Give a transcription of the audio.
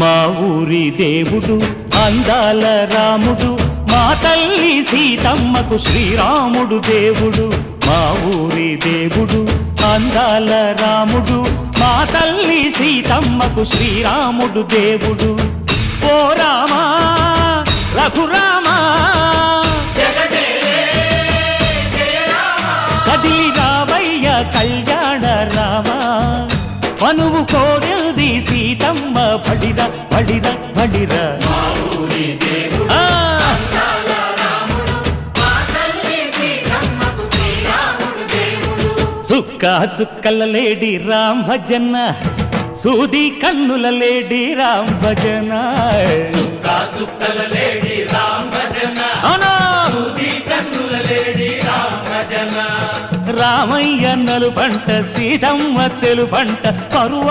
మా ఊరి దేవుడు అందాల రాముడు, మా తల్లి సీతమ్మకు శ్రీరాముడు దేవుడు. మా ఊరి దేవుడు అందాల రాముడు, మా తల్లి సీతమ్మకు శ్రీరాముడు దేవుడు. ఓ రామా రఘురామా కదిలి రావయ్య కళ్యాణ రామా, మనువు కోరెల్ది సీతమ్మ బడిర బడిర బడిర. చుక్క చుక్కల లేడి రామ్ భజన, సూది కన్నుల లేడి రామ్ భజన. రామయ్య నలుపంట సీతమ్మ తెలుపంట పరువ